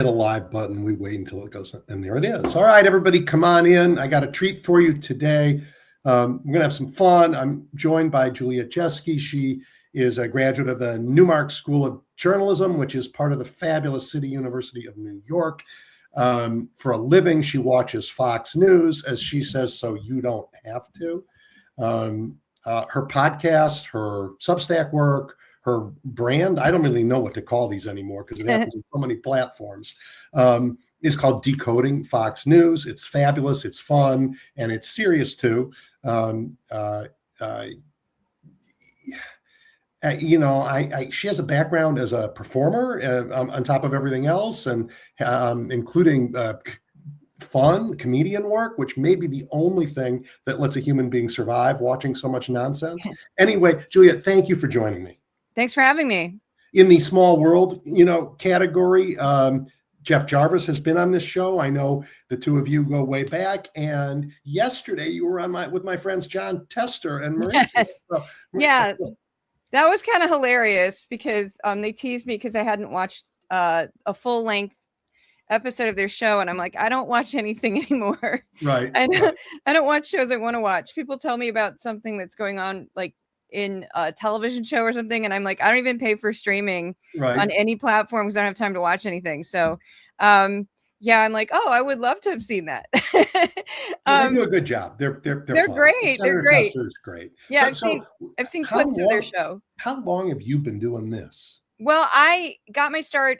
Hit a live button. We wait until it goes, and there it is. All right, everybody, come on in. I got a treat for you today. We're going to have some fun. I'm joined by Juliet Jeske. She is a graduate of the Newmark School of Journalism, which is part of the fabulous City University of New York. For a living, she watches Fox News, as she says, so you don't have to. Her podcast, her Substack work, her brand, I don't really know what to call these anymore because it happens in so many platforms, is called Decoding Fox News. It's fabulous, it's fun, and it's serious too. She has a background as a performer on top of everything else, and including fun comedian work, which may be the only thing that lets a human being survive watching so much nonsense. Anyway, Juliet, thank you for joining me. Thanks for having me. In the small world, category, Jeff Jarvis has been on this show. I know the two of you go way back. And yesterday you were on with my friends John Tester and Marissa. Yes. Yeah, that was kind of hilarious because they teased me because I hadn't watched a full length episode of their show, and I'm like, I don't watch anything anymore. Right. I don't watch shows I want to watch. People tell me about something that's going on, like in a television show or something, and I'm like, I don't even pay for streaming on any platform because I don't have time to watch anything. So yeah, I'm like, oh, I would love to have seen that. They do a good job. They're great. They're great. Great. Yeah, I've seen clips of their show. How long have you been doing this? Well, I got my start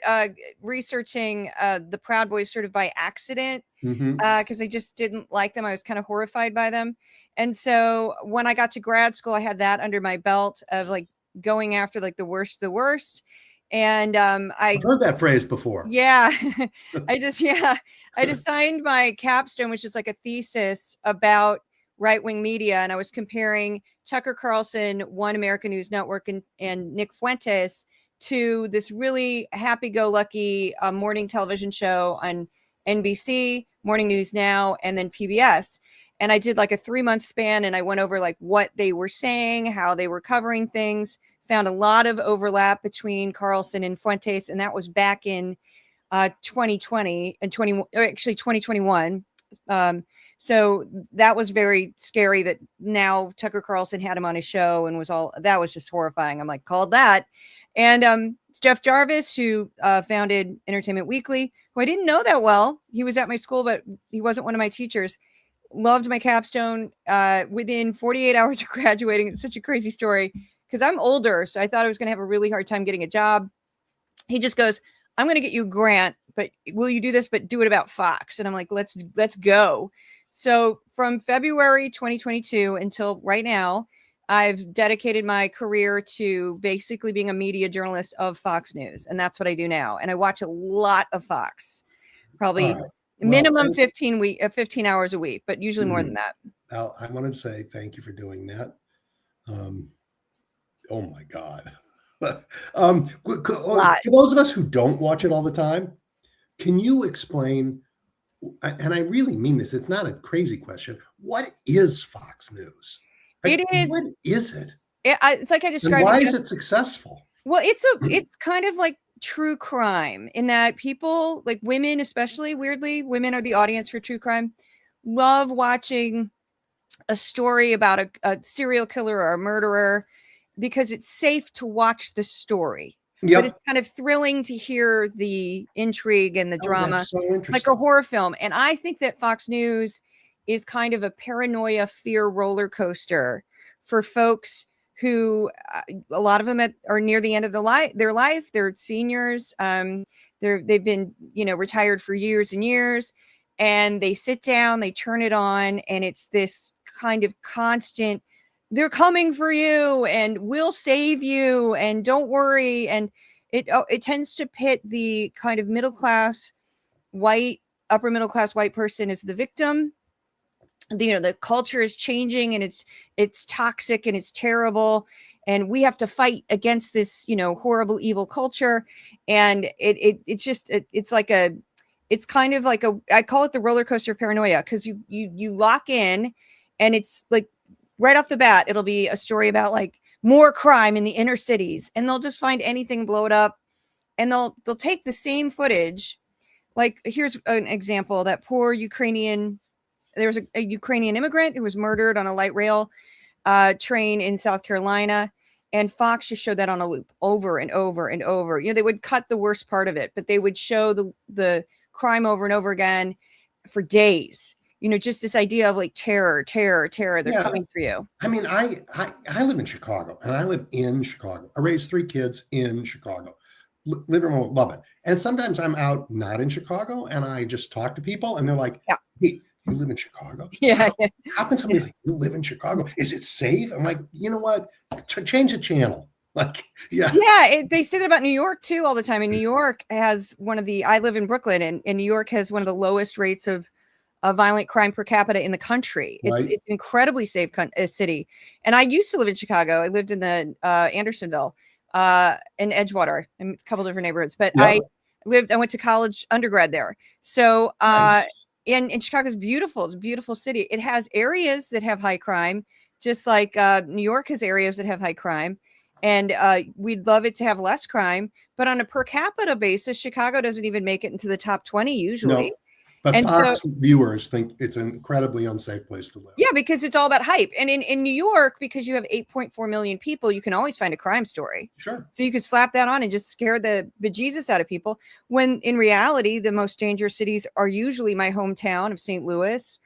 researching the Proud Boys sort of by accident because I just didn't like them. I was kind of horrified by them. And so when I got to grad school, I had that under my belt of like going after like the worst of the worst. And I've heard that phrase before. Yeah. I just signed my capstone, which is like a thesis about right-wing media. And I was comparing Tucker Carlson, One American News Network, and Nick Fuentes to this really happy-go-lucky morning television show on NBC, Morning News Now, and then PBS. And I did like a 3-month span, and I went over like what they were saying, how they were covering things, found a lot of overlap between Carlson and Fuentes, and that was back in 2020 and 2021. So that was very scary that now Tucker Carlson had him on his show and that was just horrifying. I'm like, called that. And Jeff Jarvis, who founded Entertainment Weekly, who I didn't know that well. He was at my school, but he wasn't one of my teachers. Loved my capstone within 48 hours of graduating. It's such a crazy story because I'm older, so I thought I was going to have a really hard time getting a job. He just goes, I'm going to get you a grant, but will you do this? But do it about Fox. And I'm like, let's go. So from February 2022 until right now, I've dedicated my career to basically being a media journalist of Fox News. And that's what I do now. And I watch a lot of Fox, probably minimum 15 hours a week, but usually more than that. I wanted to say thank you for doing that. Oh my God. For those of us who don't watch it all the time, can you explain, and I really mean this, it's not a crazy question, what is Fox News? Like, it is. What is it? It's like I described. And why is it successful? Well, it's kind of like true crime in that people, like women, especially weirdly, women are the audience for true crime, love watching a story about a serial killer or a murderer because it's safe to watch the story. Yep. But it's kind of thrilling to hear the intrigue and the drama, so like a horror film. And I think that Fox News is kind of a paranoia fear roller coaster for folks who a lot of them are near the end of their life. They're seniors. They've been, retired for years and years, and they sit down, they turn it on, and it's this kind of constant, they're coming for you and we'll save you and don't worry. And it tends to pit the kind of upper middle class white person as the victim. The culture is changing and it's toxic and it's terrible. And we have to fight against this, horrible, evil culture. And it's kind of like I call it the roller coaster of paranoia, because you lock in, and it's like right off the bat, it'll be a story about like more crime in the inner cities, and they'll just find anything, blow it up, and they'll take the same footage like, here's an example. That poor Ukrainian, there was a Ukrainian immigrant who was murdered on a light rail train in South Carolina. And Fox just showed that on a loop over and over and over. You know, they would cut the worst part of it, but they would show the crime over and over again for days. You know, just this idea of like terror. They're coming for you. I mean, I live in Chicago, and I live in Chicago. I raised 3 kids in Chicago. Live and love it. And sometimes I'm out not in Chicago, and I just talk to people, and they're like, Yeah. "Hey, you live in Chicago? Yeah. How can somebody like you live in Chicago? Is it safe?" I'm like, you know what? Change the channel. Like, yeah. Yeah, they say that about New York too all the time. And New York has I live in Brooklyn, and New York has one of the lowest rates of violent crime per capita in the country. It's Right. it's incredibly safe city. And I used to live in Chicago. I lived in the Andersonville, in Edgewater, and a couple different neighborhoods. But Yeah. I went to college, undergrad there. So Nice. and Chicago's beautiful. It's a beautiful city. It has areas that have high crime, just like New York has areas that have high crime. And we'd love it to have less crime. But on a per capita basis, Chicago doesn't even make it into the top 20 usually. No. But And Fox viewers think it's an incredibly unsafe place to live. Yeah, because it's all about hype. And in New York, because you have 8.4 million people, you can always find a crime story. Sure. So you could slap that on and just scare the bejesus out of people. When in reality, the most dangerous cities are usually my hometown of St. Louis,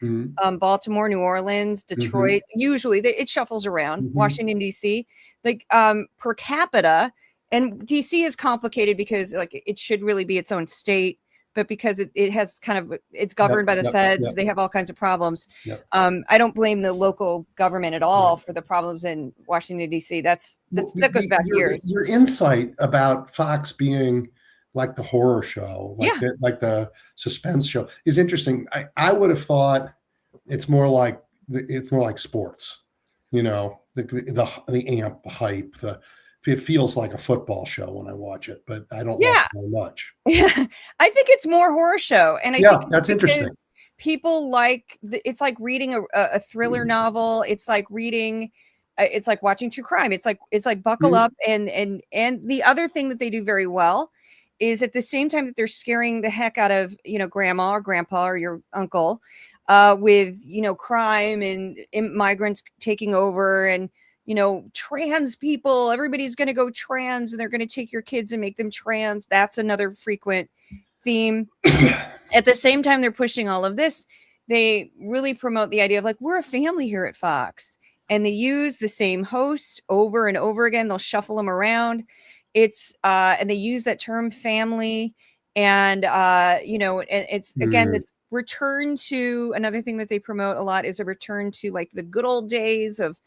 Baltimore, New Orleans, Detroit. Usually it shuffles around. Washington, D.C. Like per capita. And DC is complicated because like it should really be its own state. But because it has it's governed by the feds, they have all kinds of problems. I don't blame the local government at all for the problems in Washington, D.C. That goes back years. Your insight about Fox being like the horror show, like the suspense show, is interesting. I would have thought it's more like sports. You know, the amp, the hype, it feels like a football show when I watch it, but I don't watch very much. Yeah, I think it's more horror show, and I think that's interesting. People like it's like reading a thriller novel. It's like reading. It's like watching true crime. It's like buckle up, and the other thing that they do very well is at the same time that they're scaring the heck out of grandma or grandpa or your uncle with crime and migrants taking over and trans people, everybody's going to go trans and they're going to take your kids and make them trans. That's another frequent theme. At the same time, they're pushing all of this. They really promote the idea of like, we're a family here at Fox, and they use the same hosts over and over again. They'll shuffle them around. And they use that term family. And, it's again, this return to another thing that they promote a lot is a return to like the good old days of,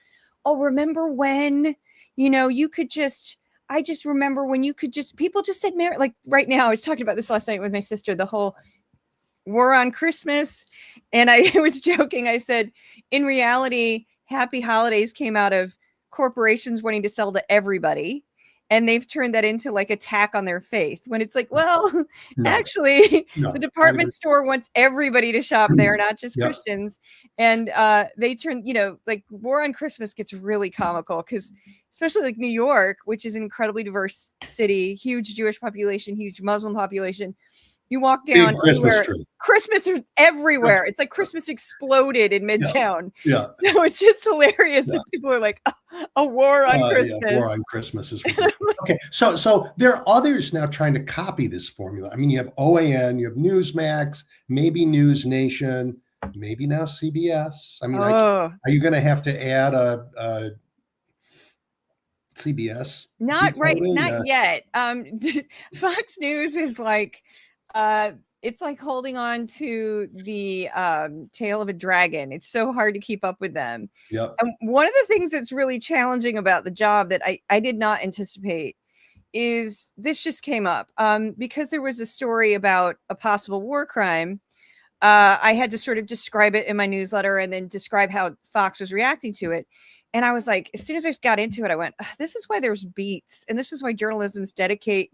oh, remember when, I just remember when people just said marry. Like right now, I was talking about this last night with my sister, the whole war on Christmas. And I was joking. I said, in reality, happy holidays came out of corporations wanting to sell to everybody. And they've turned that into like attack on their faith when it's like, well, actually, the department store wants everybody to shop there, not just Christians. And they turn, like war on Christmas gets really comical because especially like New York, which is an incredibly diverse city, huge Jewish population, huge Muslim population. You walk down Christmas is everywhere. It's like Christmas exploded in Midtown. So it's just hilarious that people are like, a war on Christmas. Yeah, war on Christmas is ridiculous. Okay. So there are others now trying to copy this formula. I mean, you have OAN, you have Newsmax, maybe News Nation, maybe now CBS. I mean, are you going to have to add a CBS? Not yet. Fox News is like, it's like holding on to the tail of a dragon. It's so hard to keep up with them. And one of the things that's really challenging about the job that I did not anticipate is this just came up because there was a story about a possible war crime. I had to sort of describe it in my newsletter and then describe how Fox was reacting to it. And I was like, as soon as I got into it, I went, this is why there's beats. And this is why journalists dedicate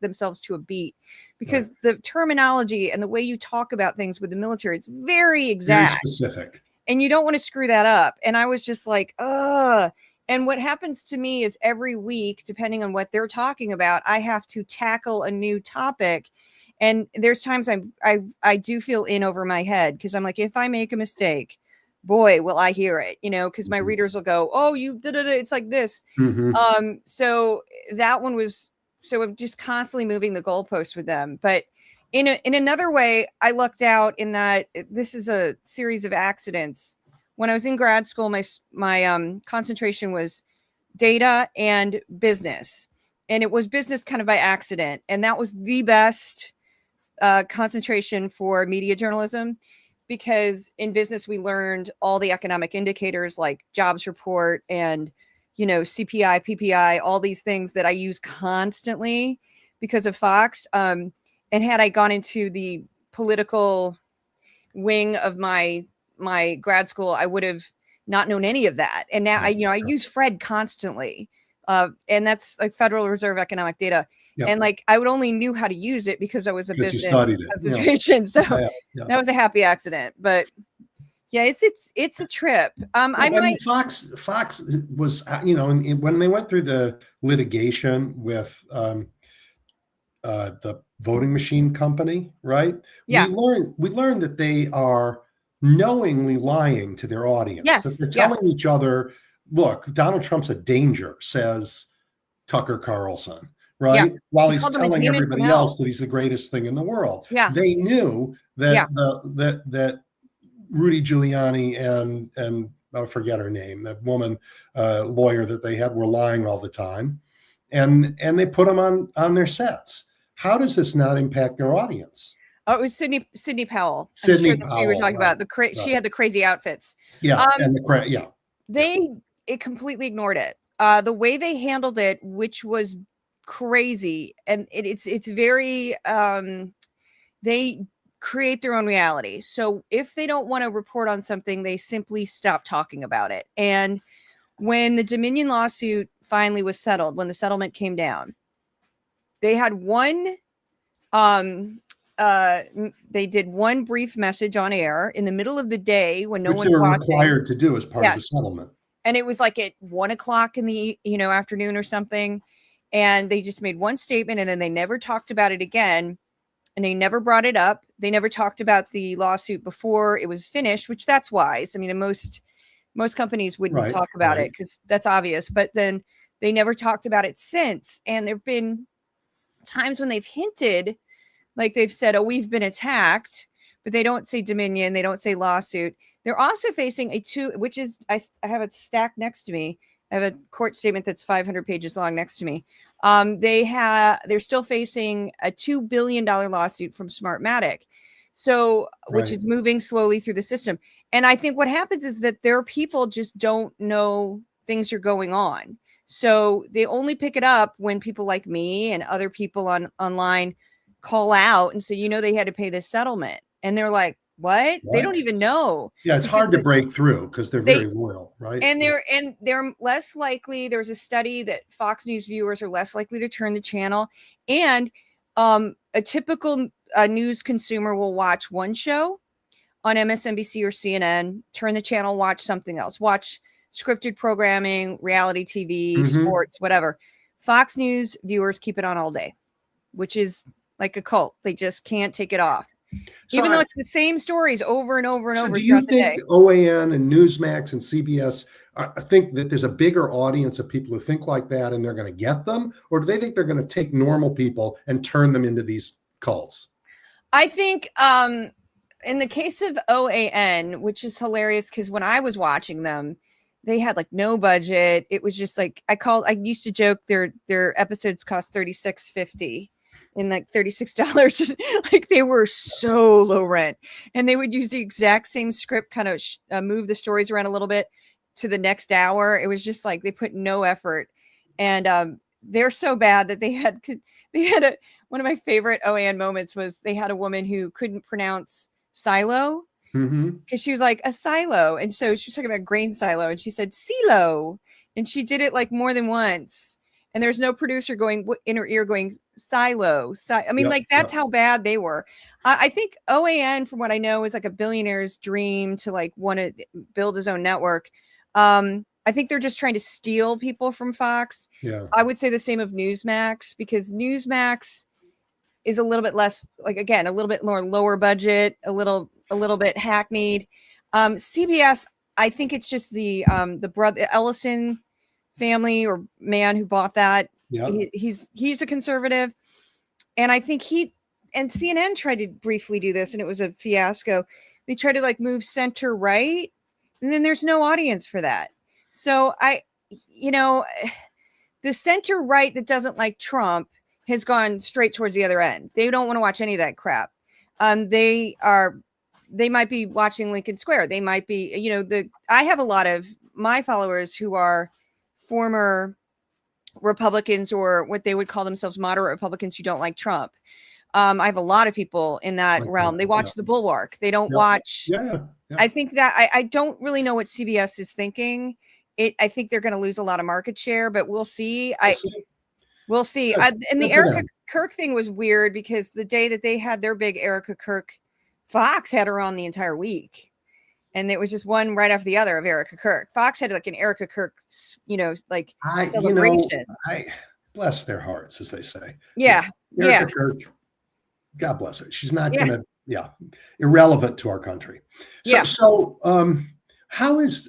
themselves to a beat, because the terminology and the way you talk about things with the military is very exact. Very specific. And you don't want to screw that up. And I was just like, ugh. And what happens to me is every week, depending on what they're talking about, I have to tackle a new topic. And there's times I do feel in over my head, because I'm like, if I make a mistake, boy, will I hear it, because my readers will go, oh, you did it. It's like this. So that one was, so I'm just constantly moving the goalpost with them. But in another way, I lucked out in that this is a series of accidents. When I was in grad school, my concentration was data and business, and it was business kind of by accident. And that was the best concentration for media journalism, because in business we learned all the economic indicators like jobs report and CPI, PPI, all these things that I use constantly because of Fox. And had I gone into the political wing of my grad school, I would have not known any of that. And now I use Fred constantly. And that's like Federal Reserve economic data. Yep. And like I would only knew how to use it because I was a business concentration. So that was a happy accident. But yeah, it's a trip. Fox was, when they went through the litigation with the voting machine company, right? Yeah. We learned that they are knowingly lying to their audience. Yes. That they're telling each other, look, Donald Trump's a danger, says Tucker Carlson, right? Yeah. While he's telling everybody else that he's the greatest thing in the world. Yeah. They knew that that Rudy Giuliani and I forget her name, that woman lawyer that they had, were lying all the time, and they put them on their sets. How does this not impact their audience? Oh, it was Sidney Powell. Sidney Powell. We were talking about she had the crazy outfits. Yeah, and It completely ignored it. The way they handled it, which was crazy, and it's very they create their own reality. So if they don't want to report on something, they simply stop talking about it. And when the Dominion lawsuit finally was settled, when the settlement came down, they had they did one brief message on air in the middle of the day when no one's watching. Required to do as part of the settlement. And it was like at 1:00 in the afternoon or something. And they just made one statement, and then they never talked about it again. And they never brought it up. They never talked about the lawsuit before it was finished, which that's wise. I mean, most companies wouldn't talk about it because that's obvious. But then they never talked about it since. And there've been times when they've hinted, like they've said, oh, we've been attacked, but they don't say Dominion. They don't say lawsuit. They're also facing which is, I have it stacked next to me. I have a court statement that's 500 pages long next to me. They're still facing a $2 billion lawsuit from Smartmatic. So, which is moving slowly through the system. And I think what happens is that their people just don't know things are going on. So they only pick it up when people like me and other people online call out and say, they had to pay this settlement. And they're like, what? They don't even know. Yeah, it's hard to break through because they're very loyal, right? And they're less likely. There's a study that Fox News viewers are less likely to turn the channel. And a typical news consumer will watch one show on MSNBC or CNN, turn the channel, watch something else, watch scripted programming, reality TV, sports, whatever. Fox News viewers keep it on all day, which is like a cult. They just can't take it off. So even though it's the same stories over and over and over. Do you think OAN and Newsmax and CBS think that there's a bigger audience of people who think like that and they're going to get them? Or do they think they're going to take normal people and turn them into these cults? I think in the case of OAN, which is hilarious because when I was watching them, they had like no budget. It was just like I used to joke their episodes cost $36.50. In like $36, like they were so low rent, and they would use the exact same script, kind of move the stories around a little bit to the next hour. It was just like they put no effort, and they're so bad that they had one of my favorite OAN moments was they had a woman who couldn't pronounce silo because she was like a silo, and so she was talking about grain silo, and she said silo, and she did it like more than once, and there's no producer going in her ear going silo. I mean, that's how bad they were. I think OAN, from what I know, is like a billionaire's dream to like want to build his own network. I think they're just trying to steal people from Fox. Yeah. I would say the same of Newsmax, because Newsmax is a little bit less, like, again, a little bit more lower budget, a little bit hackneyed. CBS, I think it's just the brother Ellison family or man who bought that. Yeah. He's a conservative, and I think and CNN tried to briefly do this, and it was a fiasco. They tried to like move center right, and then there's no audience for that. So the center right that doesn't like Trump has gone straight towards the other end. They don't want to watch any of that crap. They might be watching Lincoln Square. They might be, I have a lot of my followers who are former Republicans, or what they would call themselves moderate Republicans who don't like Trump. I have a lot of people in that realm. They watch The Bulwark. They don't watch. Yeah. I think that I don't really know what CBS is thinking. I think they're going to lose a lot of market share, but we'll see. We'll see. And the Erica Kirk thing was weird because the day that they had their big Erica Kirk, Fox had her on the entire week. And it was just one right after the other of Erica Kirk. Fox had like an Erica Kirk, celebration. Bless their hearts, as they say. Yeah. Erica Kirk, God bless her. She's not going to, irrelevant to our country. So how is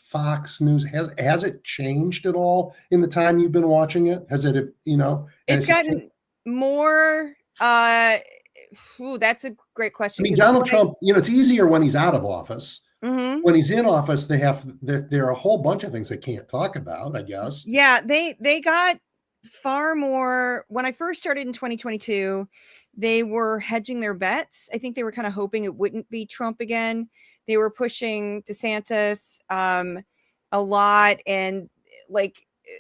Fox News, has it changed at all in the time you've been watching it? Has it, it's gotten more, that's a great question. I mean, Donald Trump, it's easier when he's out of office. Mm-hmm. When he's in office, there are a whole bunch of things they can't talk about, I guess. Yeah, they got far more. When I first started in 2022, they were hedging their bets. I think they were kind of hoping it wouldn't be Trump again. They were pushing DeSantis a lot, and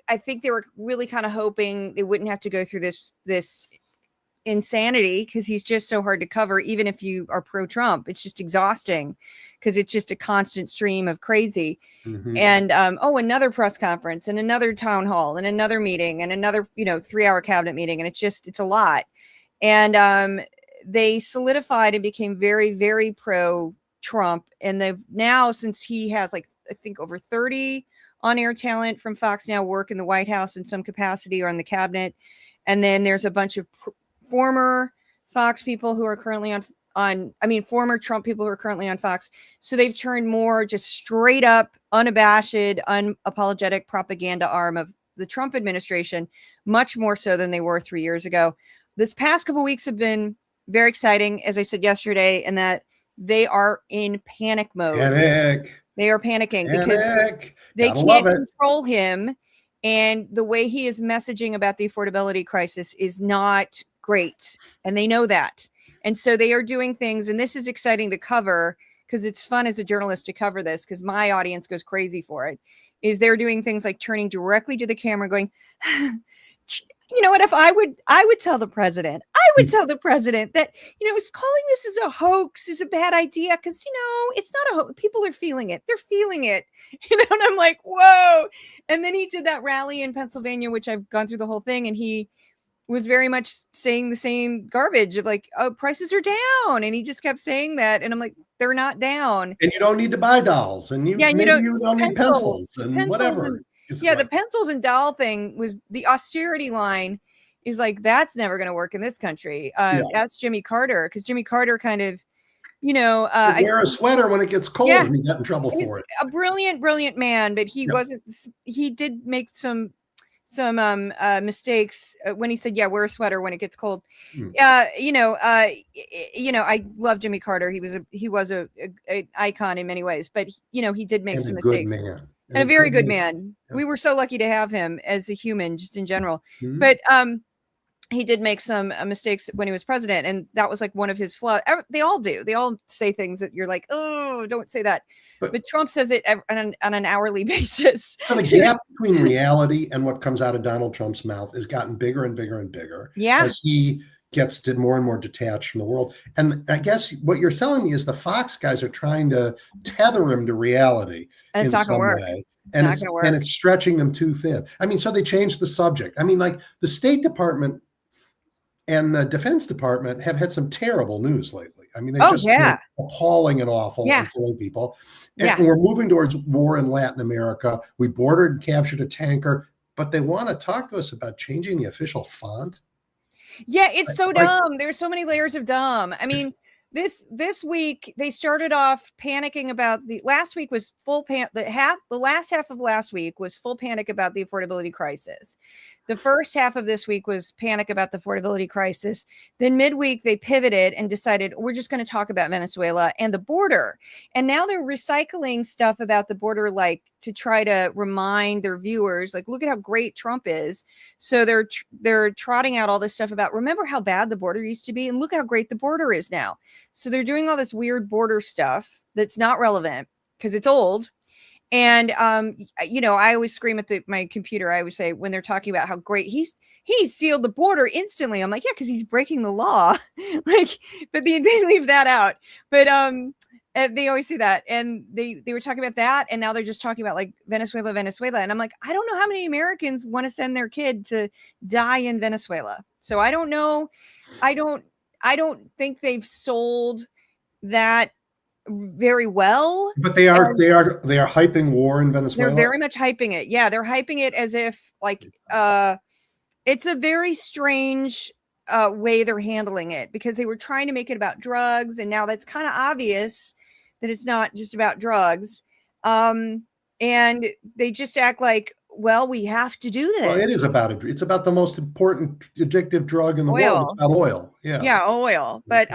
I think they were really kind of hoping they wouldn't have to go through this insanity, because he's just so hard to cover. Even if you are pro-Trump, it's just exhausting because it's just a constant stream of crazy. Mm-hmm. And another press conference and another town hall and another meeting and another 3-hour cabinet meeting, and it's a lot. And they solidified and became very, very pro-Trump. And they've now, since he has I think over 30 on-air talent from Fox now work in the White House in some capacity or in the cabinet, and then there's a bunch of former Fox people who are currently former Trump people who are currently on Fox. So they've turned more just straight up, unabashed, unapologetic propaganda arm of the Trump administration, much more so than they were 3 years ago. This past couple of weeks have been very exciting, as I said yesterday, in that they are in panic mode. They are panicking because they can't control him. And the way he is messaging about the affordability crisis is not great. And they know that. And so they are doing things, and this is exciting to cover because it's fun as a journalist to cover this, because my audience goes crazy for it, is they're doing things like turning directly to the camera going, you know what, if I would tell the president that, calling this as a hoax is a bad idea, because, it's not a hoax. People are feeling it. They're feeling it, and I'm like, whoa. And then he did that rally in Pennsylvania, which I've gone through the whole thing, and he was very much saying the same garbage of prices are down. And he just kept saying that. And I'm like, they're not down. And you don't need to buy dolls. And you don't need pencils and whatever. The pencils and doll thing was the austerity line is that's never going to work in this country. That's Jimmy Carter, because Jimmy Carter kind of, wear a sweater when it gets cold and you get in trouble for it. A brilliant, brilliant man, but he did make some mistakes when he said, wear a sweater when it gets cold. I love Jimmy Carter. He was a icon in many ways, but he did make some mistakes. And a very good man. Yeah. We were so lucky to have him as a human, just in general. Mm-hmm. But he did make some mistakes when he was president, and that was one of his flaws. They all do. They all say things that you're like, oh, don't say that. But Trump says it on an hourly basis. So the gap between reality and what comes out of Donald Trump's mouth has gotten bigger and bigger and bigger. Yeah. As he gets more and more detached from the world. And I guess what you're telling me is the Fox guys are trying to tether him to reality in some way. And it's stretching them too thin. I mean, so they changed the subject. I mean, the State Department and the Defense Department have had some terrible news lately. I mean, they've been appalling and awful and killing people. And we're moving towards war in Latin America. We boarded and captured a tanker, but they want to talk to us about changing the official font. Yeah, it's so Like, dumb. There's so many layers of dumb. I mean, this week they started off panicking about the last week was the last half of last week was full panic about the affordability crisis. The first half of this week was panic about the affordability crisis. Then midweek they pivoted and decided we're just going to talk about Venezuela and the border. And now they're recycling stuff about the border, like to try to remind their viewers, like, look at how great Trump is. So they're trotting out all this stuff about, remember how bad the border used to be, and look how great the border is now. So they're doing all this weird border stuff that's not relevant because it's old. And I always scream at my computer. I always say when they're talking about how great he sealed the border instantly. I'm like, yeah, because he's breaking the law. Like, but they leave that out. But they always say that, and they were talking about that, and now they're just talking about like Venezuela, and I'm like, I don't know how many Americans want to send their kid to die in Venezuela. So I don't know. I don't think they've sold that very well. But they are hyping war in Venezuela. They're very much hyping it. Yeah, they're hyping it as if like it's a very strange way they're handling it, because they were trying to make it about drugs, and now that's kind of obvious that it's not just about drugs. And they just act like, well, we have to do this. Well, it is about it. It's about the most important addictive drug in the world. It's about oil. Yeah, oil. But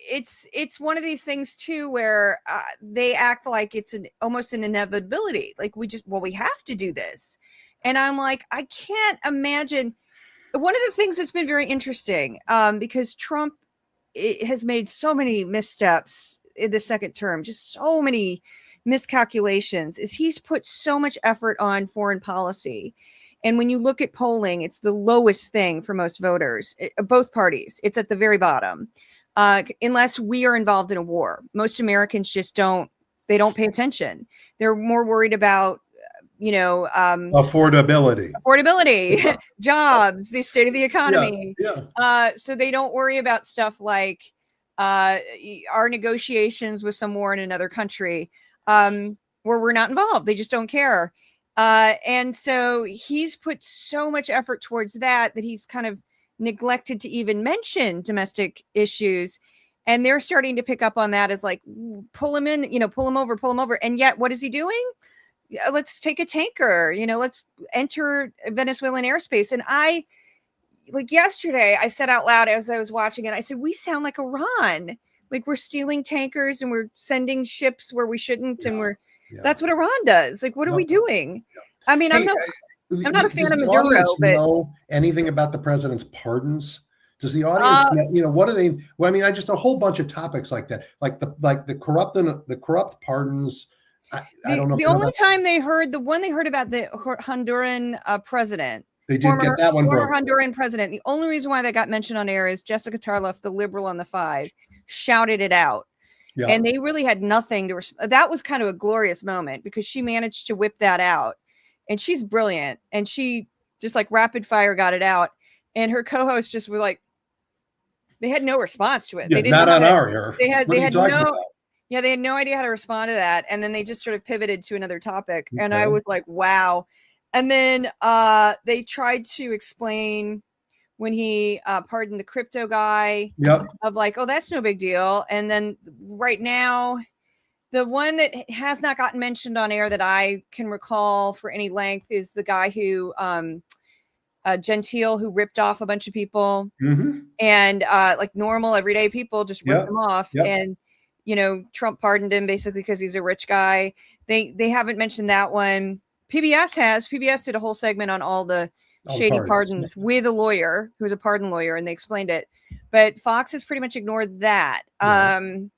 it's one of these things too where they act like it's almost an inevitability. Like we have to do this. And I'm like, I can't imagine. One of the things that's been very interesting, because Trump has made so many missteps in the second term, just so many miscalculations, is he's put so much effort on foreign policy. And when you look at polling, it's the lowest thing for most voters, both parties. It's at the very bottom. Unless we are involved in a war. Most Americans just don't pay attention. They're more worried about, affordability, yeah. Jobs, the state of the economy. Yeah. So they don't worry about stuff like our negotiations with some war in another country, where we're not involved. They just don't care. And so he's put so much effort towards that he's kind of neglected to even mention domestic issues, and they're starting to pick up on that as like, pull him in, pull him over. And yet what is he doing? Let's take a tanker, let's enter Venezuelan airspace. And I, like yesterday, I said out loud as I was watching it, I said, we sound like Iran. Like we're stealing tankers and we're sending ships where we shouldn't. And that's what Iran does. Like, what are we doing? I mean, I'm not a fan of Maduro, but know anything about the president's pardons? Does the audience know, what are they? Well, I mean, I just a whole bunch of topics like that, like the corrupt pardons. I don't know. The only time they heard about the Honduran president. They did get that one. Former Honduran president. The only reason why that got mentioned on air is Jessica Tarloff, the liberal on the 5, shouted it out. Yeah. And they really had nothing to that was kind of a glorious moment, because she managed to whip that out. And she's brilliant. And she just like rapid fire got it out. And her co-hosts just were like, they had no response to it. Yeah, they didn't not on our air. They had no idea how to respond to that. And then they just sort of pivoted to another topic. Okay. And I was like, wow. And then they tried to explain when he pardoned the crypto guy, of like, oh, that's no big deal. And then right now, the one that has not gotten mentioned on air that I can recall for any length is the guy who, Gentile, who ripped off a bunch of people, and like normal everyday people just ripped them off. And, Trump pardoned him basically because he's a rich guy. They haven't mentioned that one. PBS did a whole segment on all the shady pardons with a lawyer who's a pardon lawyer, and they explained it. But Fox has pretty much ignored that. And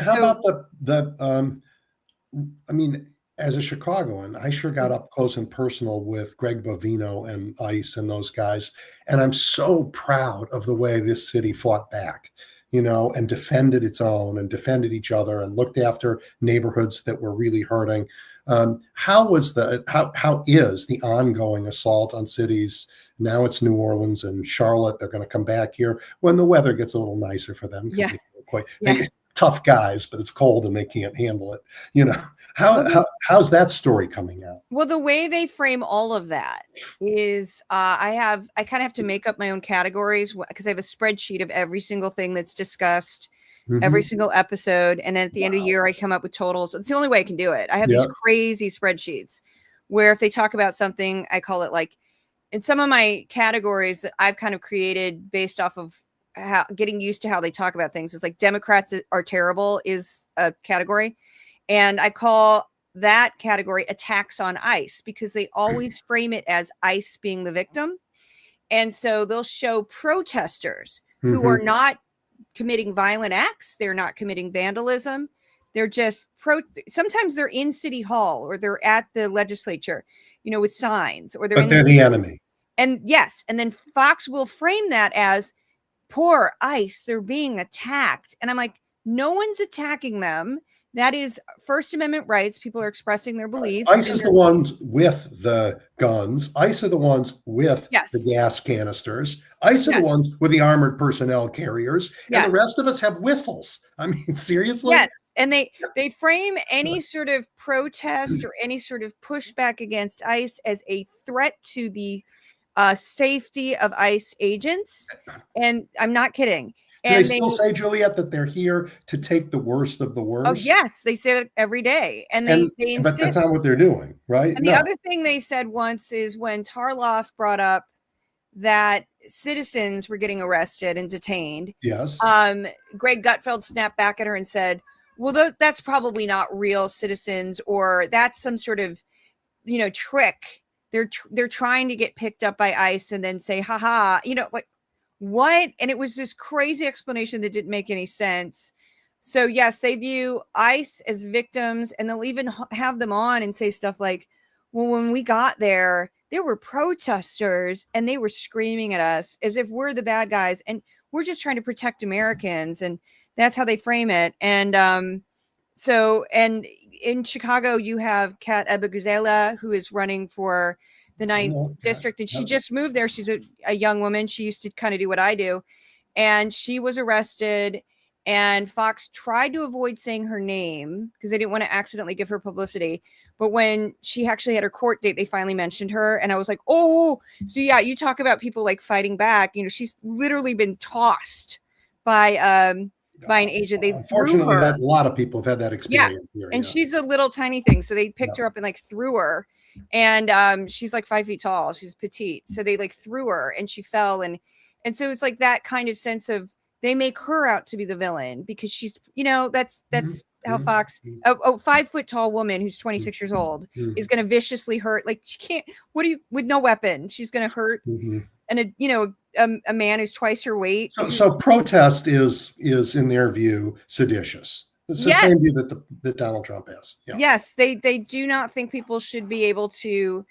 how about I mean, as a Chicagoan, I sure got up close and personal with Greg Bovino and ICE and those guys. And I'm so proud of the way this city fought back, and defended its own and defended each other and looked after neighborhoods that were really hurting. How is the ongoing assault on cities? Now it's New Orleans and Charlotte. They're going to come back here when the weather gets a little nicer for them. tough guys, but it's cold and they can't handle it. You know, how's that story coming out? Well, the way they frame all of that is I kind of have to make up my own categories because I have a spreadsheet of every single thing that's discussed, every single episode. And then at the end of the year, I come up with totals. It's the only way I can do it. I have these crazy spreadsheets where if they talk about something, I call it like, in some of my categories that I've kind of created based off of how getting used to how they talk about things. It's like Democrats are terrible is a category. And I call that category attacks on ICE because they always frame it as ICE being the victim. And so they'll show protesters who are not committing violent acts. They're not committing vandalism. They're just sometimes they're in City Hall or they're at the legislature, you know, with signs, or they're the enemy. And yes. And then Fox will frame that as poor ICE. They're being attacked. And I'm like, no one's attacking them. That is First Amendment rights. People are expressing their beliefs. ICE is the ones with the guns. ICE are the ones with the gas canisters. ICE are the ones with the armored personnel carriers. And the rest of us have whistles. I mean, seriously? Yes. And they frame any sort of protest or any sort of pushback against ICE as a threat to the safety of ICE agents. And I'm not kidding. Do they still say, Juliet, that they're here to take the worst of the worst? Oh, yes. They say that every day. And they insist. But that's not what they're doing, right? And the other thing they said once is when Tarloff brought up that citizens were getting arrested and detained. Yes. Greg Gutfeld snapped back at her and said, well, that's probably not real citizens, or that's some sort of, you know, trick. They're trying to get picked up by ICE and then say, haha, you know, like, what? And it was this crazy explanation that didn't make any sense. So yes, they view ICE as victims, and they'll even have them on and say stuff like, well, when we got there were protesters and they were screaming at us as if we're the bad guys and we're just trying to protect Americans. And that's how they frame it. And and in Chicago, you have Kat Ebeguzela, who is running for the 9th district, and she just moved there. She's a young woman. She used to kind of do what I do, and she was arrested, and Fox tried to avoid saying her name because they didn't want to accidentally give her publicity. But when she actually had her court date, they finally mentioned her, and I was like, oh, so yeah, you talk about people like fighting back. You know, she's literally been tossed by an agent. They threw her. A lot of people have had that experience. Yeah, and she's a little tiny thing, so they picked her up and like threw her. And she's like 5 feet tall. She's petite. So they like threw her and she fell. And so it's like that kind of sense of they make her out to be the villain because she's, you know, that's how Fox, a 5 foot tall woman who's 26 years old is going to viciously hurt. Like she can't, with no weapon, she's going to hurt. And a man who's twice her weight. So protest is in their view seditious. It's the same view that Donald Trump has. Yeah. Yes, they do not think people should be able to.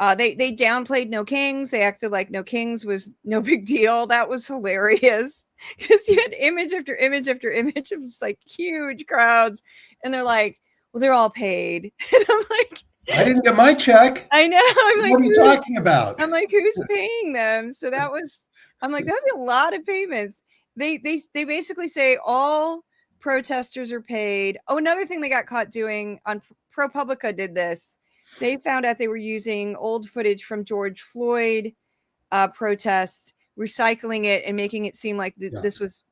They downplayed No Kings. They acted like No Kings was no big deal. That was hilarious because you had image after image after image of just like huge crowds, and they're like, "Well, they're all paid." And I'm like, "I didn't get my check." I know. I'm like, "What are you talking about?" I'm like, "Who's paying them?" So that was. I'm like, that'd be a lot of payments. They basically say all protesters are paid. Oh, another thing they got caught doing on ProPublica did this. They found out they were using old footage from George Floyd protests, recycling it and making it seem like this was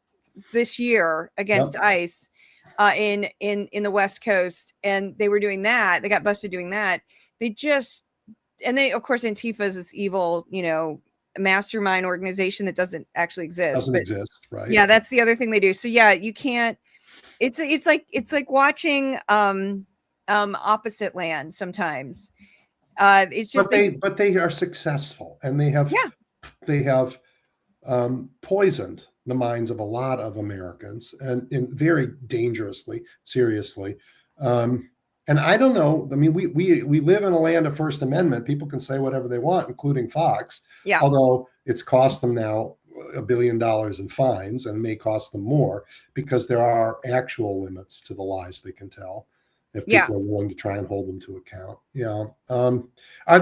this year against ICE in the West Coast. And they were doing that. They got busted doing that. They of course, Antifa is this evil, you know, mastermind organization that doesn't actually exist. Right? Yeah, that's the other thing they do. So yeah, you can't. It's like watching Opposite Land sometimes. It's just but they are successful, and they have poisoned the minds of a lot of Americans, and very dangerously, seriously. And I don't know. I mean, we live in a land of First Amendment. People can say whatever they want, including Fox. Yeah. Although it's cost them now $1 billion in fines, and may cost them more because there are actual limits to the lies they can tell if people are willing to try and hold them to account. Yeah. Are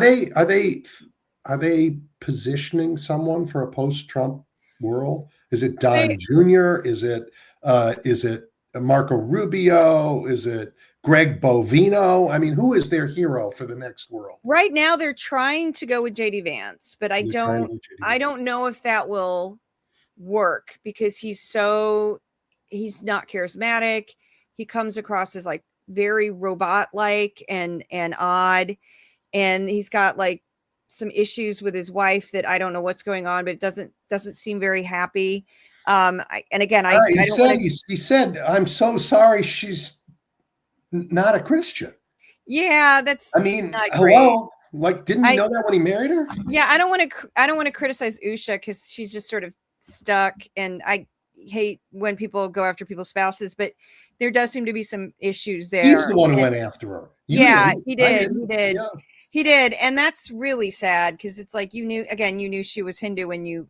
they positioning someone for a post-Trump world? Is it Don Jr.? Is it Marco Rubio? Is it Greg Bovino? I mean, who is their hero for the next world? Right now, they're trying to go with JD Vance, but I They're trying to don't. go JD I Vance. don't know if that will work because he's not charismatic. He comes across as like very robot-like and odd, and he's got like some issues with his wife that I don't know what's going on, but it doesn't seem very happy. I He don't said want to. he said, "I'm so sorry she's not a Christian." Yeah, that's I mean, not great. hello, like, didn't he I know that when he married her? Yeah, I don't want to criticize Usha because she's just sort of stuck, and I hate when people go after people's spouses, but there does seem to be some issues He's there. the one who And went after her. You yeah, didn't. he I did. didn't. Yeah. He did, and that's really sad because it's like you knew she was Hindu when you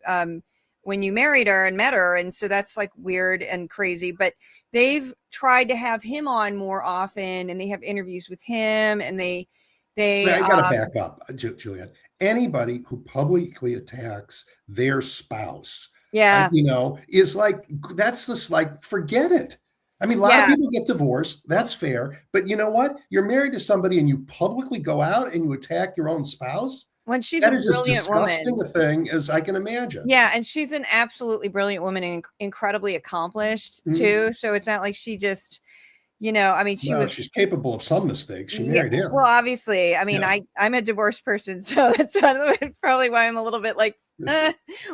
married her and met her, and so that's like weird and crazy. But they've tried to have him on more often, and they have interviews with him, and they Wait, I got to back up, Juliet. Anybody who publicly attacks their spouse, yeah. is like, that's just like, forget it. I mean, a lot of Yeah. people get divorced. That's fair. But you know what? You're married to somebody and you publicly go out and you attack your own spouse. When she's That a is as brilliant disgusting woman. a thing as I can imagine. Yeah, and she's an absolutely brilliant woman and incredibly accomplished too. So it's not like she just, I mean, she Well, was. she's capable of some mistakes. She Yeah, married him. well, obviously, I mean, Yeah. I'm a divorced person, so that's probably why I'm a little bit like,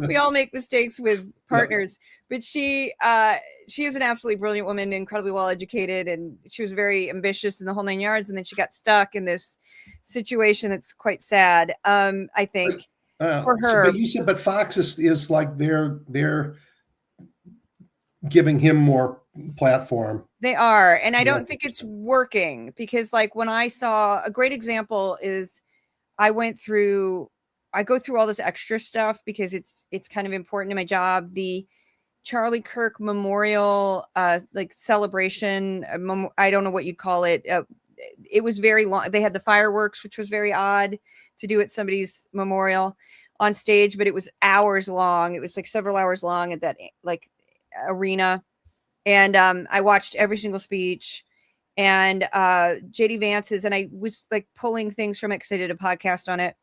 we all make mistakes with partners. But she is an absolutely brilliant woman, incredibly well educated, and she was very ambitious in the whole 9 yards. And then she got stuck in this situation that's quite sad. I think for her. But you said, but Fox is like they're giving him more platform. They are, and I Yeah, don't think it's working because, like, when I saw a great example is I go through all this extra stuff because it's kind of important to my job. The Charlie Kirk Memorial, like celebration. I don't know what you'd call it. It was very long. They had the fireworks, which was very odd to do at somebody's memorial on stage, but it was hours long. It was like several hours long at that like arena. And I watched every single speech and JD Vance's, and I was like pulling things from it because I did a podcast on it.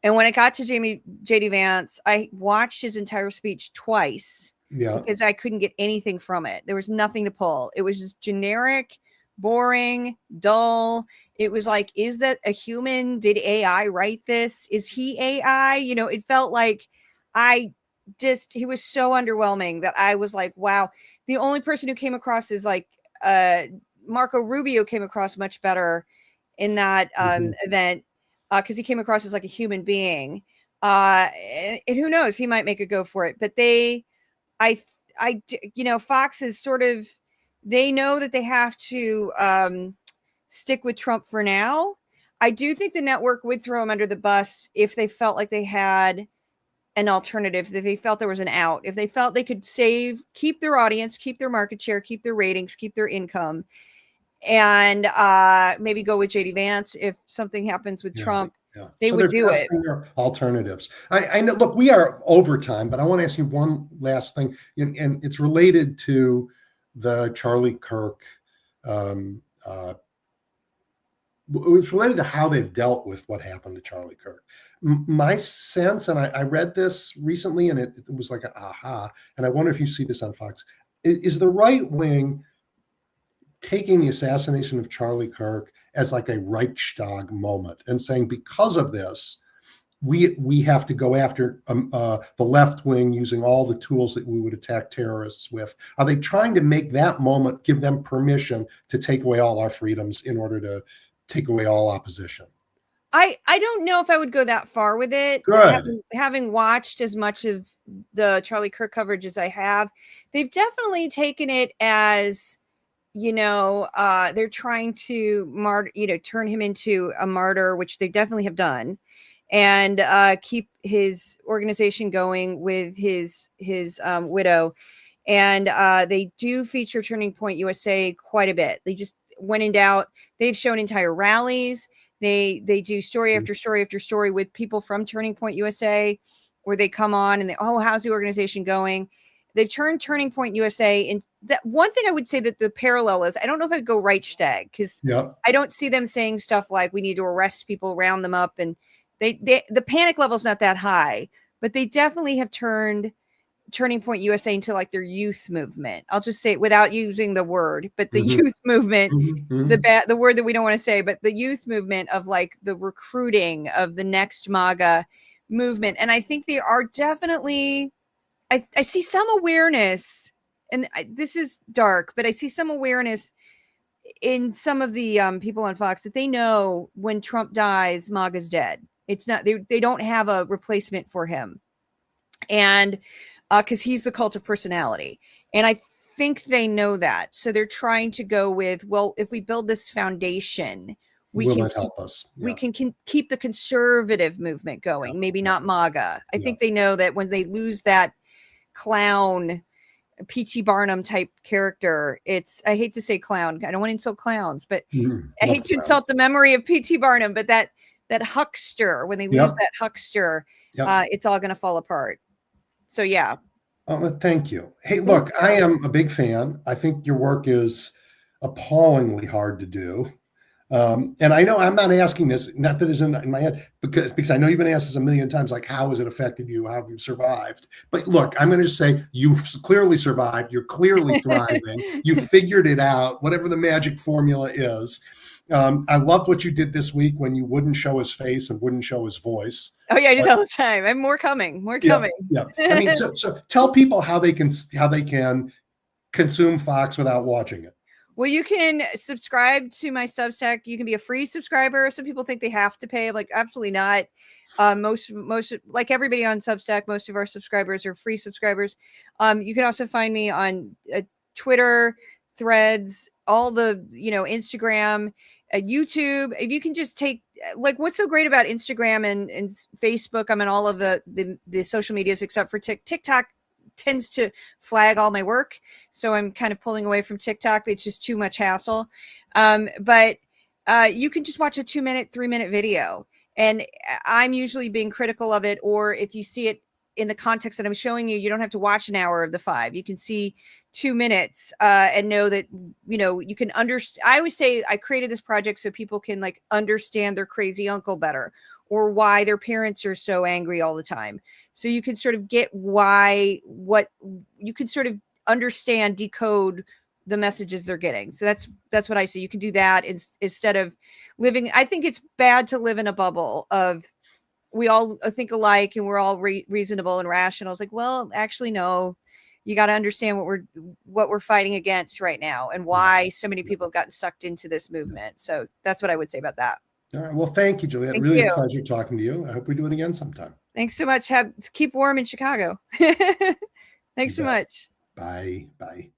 And when it got to JD Vance, I watched his entire speech twice because I couldn't get anything from it. There was nothing to pull. It was just generic, boring, dull. It was like, is that a human? Did AI write this? Is he AI? It felt like he was so underwhelming that I was like, wow. The only person who came across is like Marco Rubio came across much better in that event because he came across as like a human being. And who knows, he might make a go for it. But Fox is sort of, they know that they have to stick with Trump for now. I do think the network would throw him under the bus if they felt like they had an alternative, if they felt there was an out, if they felt they could keep their audience, keep their market share, keep their ratings, keep their income, and maybe go with JD Vance if something happens with Trump. Yeah. They would do it. Their alternatives. I know. Look, we are over time, but I want to ask you one last thing, and it's related to the Charlie Kirk. It's related to how they've dealt with what happened to Charlie Kirk. My sense, and I read this recently, and it was like an aha, and I wonder if you see this on Fox, is the right wing taking the assassination of Charlie Kirk as like a Reichstag moment and saying, because of this, we have to go after the left wing using all the tools that we would attack terrorists with? Are they trying to make that moment, give them permission to take away all our freedoms in order to take away all opposition? I don't know if I would go that far with it. Having watched as much of the Charlie Kirk coverage as I have, they've definitely taken it as, they're trying to turn him into a martyr, which they definitely have done, and keep his organization going with his widow. And they do feature Turning Point USA quite a bit. They just, when in doubt, they've shown entire rallies. They do story after story after story with people from Turning Point USA, where they come on and how's the organization going? they've turned Turning Point USA. And that one thing I would say that the parallel is, I don't know if I'd go Reichstag, because I don't see them saying stuff like we need to arrest people, round them up, and the panic level's not that high, but they definitely have turned Turning Point USA into like their youth movement. I'll just say it without using the word, but the youth movement, the word that we don't want to say, but the youth movement of like the recruiting of the next MAGA movement. And I think they are definitely, I see some awareness, and this is dark, but I see some awareness in some of the people on Fox that they know when Trump dies, MAGA's dead. It's not, they don't have a replacement for him. And because he's the cult of personality. And I think they know that. So they're trying to go with, well, if we build this foundation, will it help us? Yeah. We can keep the conservative movement going, maybe not MAGA. I think they know that when they lose that clown, P.T. Barnum type character, I hate to say clown. I don't want to insult clowns, but I hate to insult the memory of P.T. Barnum, but that huckster, when they lose that huckster, it's all going to fall apart. So, yeah. Thank you. Hey, look, I am a big fan. I think your work is appallingly hard to do. And I know I'm not asking this, not that it's in my head, because I know you've been asked this a million times, like, how has it affected you? How have you survived? But look, I'm going to say you've clearly survived. You're clearly thriving. You figured it out, whatever the magic formula is. I loved what you did this week when you wouldn't show his face and wouldn't show his voice. Oh yeah, I do that all the time. I'm more coming. Yeah. I mean, so tell people how they can consume Fox without watching it. Well, you can subscribe to my Substack. You can be a free subscriber. Some people think they have to pay. I'm like, absolutely not. Most like everybody on Substack, most of our subscribers are free subscribers. You can also find me on Twitter, Threads, all the, Instagram, YouTube. If you can just take, like, what's so great about Instagram and Facebook, I'm in all of the social medias except for TikTok tends to flag all my work. So I'm kind of pulling away from TikTok. It's just too much hassle. But you can just watch a 2-minute, 3-minute video. And I'm usually being critical of it. Or if you see it in the context that I'm showing you, you don't have to watch an hour of the 5. You can see 2 minutes and know that, you can understand. I always say I created this project so people can like understand their crazy uncle better, or why their parents are so angry all the time. So you can sort of get what you can sort of understand, decode the messages they're getting. So that's what I say. You can do that instead of living. I think it's bad to live in a bubble of we all think alike and we're all reasonable and rational. It's like, well, actually, no, you got to understand what we're fighting against right now and why so many people have gotten sucked into this movement. So that's what I would say about that. All right. Well, thank you, Juliet. Really a pleasure talking to you. I hope we do it again sometime. Thanks so much. Keep warm in Chicago. Thanks so much. Bye. Bye.